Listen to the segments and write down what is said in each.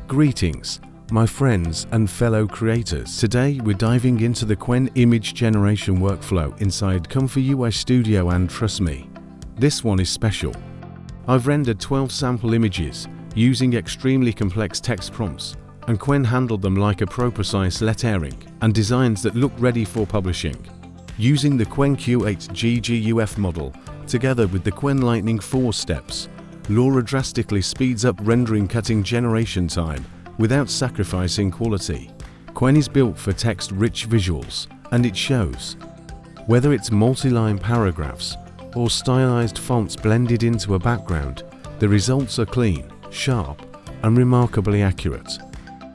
Greetings, my friends and fellow creators. Today we're diving into the Qwen image generation workflow inside ComfyUI Studio, and trust me, this one is special. I've rendered 12 sample images using extremely complex text prompts, and Qwen handled them like a pro-precise lettering and designs that look ready for publishing. Using the Qwen Q8 GGUF model together with the Qwen Lightning 4 steps, LoRa drastically speeds up rendering, cutting generation time without sacrificing quality. Qwen is built for text-rich visuals, and it shows. Whether it's multi-line paragraphs or stylized fonts blended into a background, the results are clean, sharp, and remarkably accurate.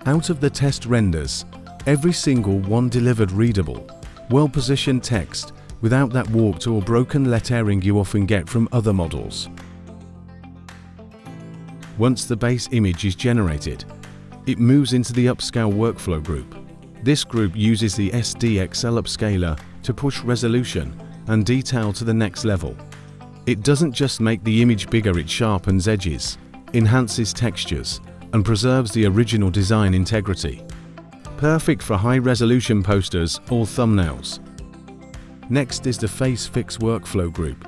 Out of the test renders, every single one delivered readable, well-positioned text without that warped or broken lettering you often get from other models. Once the base image is generated, it moves into the Upscale workflow group. This group uses the SDXL upscaler to push resolution and detail to the next level. It doesn't just make the image bigger, it sharpens edges, enhances textures, and preserves the original design integrity. Perfect for high-resolution posters or thumbnails. Next is the Face Fix workflow group.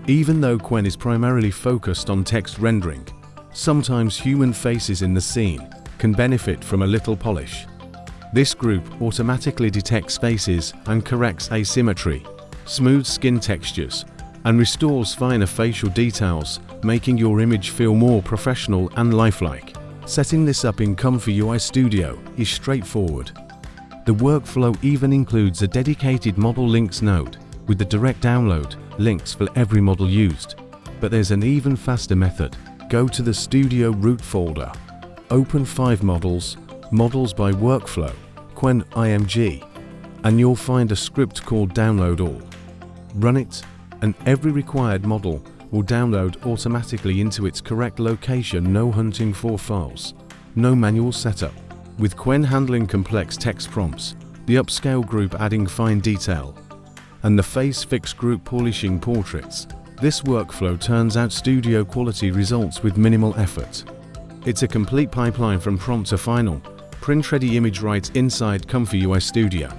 Even though Qwen is primarily focused on text rendering, sometimes human faces in the scene can benefit from a little polish. This group automatically detects faces and corrects asymmetry, smooths skin textures, and restores finer facial details, making your image feel more professional and lifelike. Setting this up in ComfyUI Studio is straightforward. The workflow even includes a dedicated model links node with the direct download links for every model used. But there's an even faster method. Go to the Studio root folder, open 5 models, Models by Workflow, Qwen IMG, and you'll find a script called Download All. Run it, and every required model will download automatically into its correct location. No hunting for files, no manual setup. With Qwen handling complex text prompts, the Upscale group adding fine detail, and the Face Fix group polishing portraits, this workflow turns out studio quality results with minimal effort. It's a complete pipeline from prompt to final, print-ready image right inside ComfyUI Studio.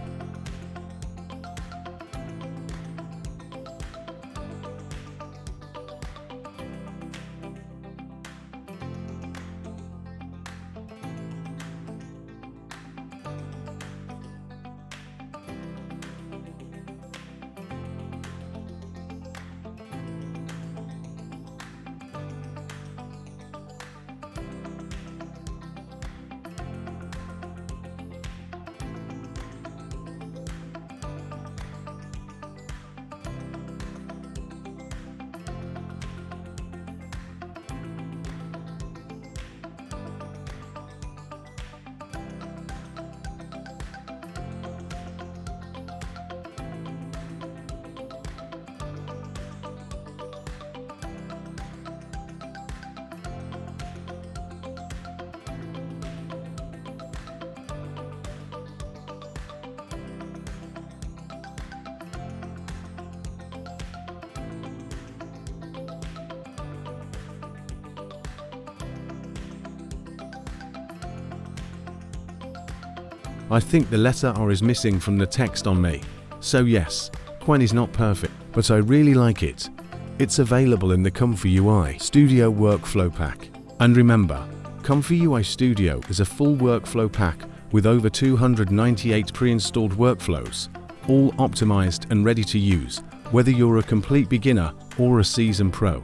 I think the letter R is missing from the text on me. So yes, Qwen is not perfect, but I really like it. It's available in the ComfyUI Studio Workflow Pack. And remember, ComfyUI Studio is a full workflow pack with over 298 pre-installed workflows, all optimized and ready to use, whether you're a complete beginner or a seasoned pro.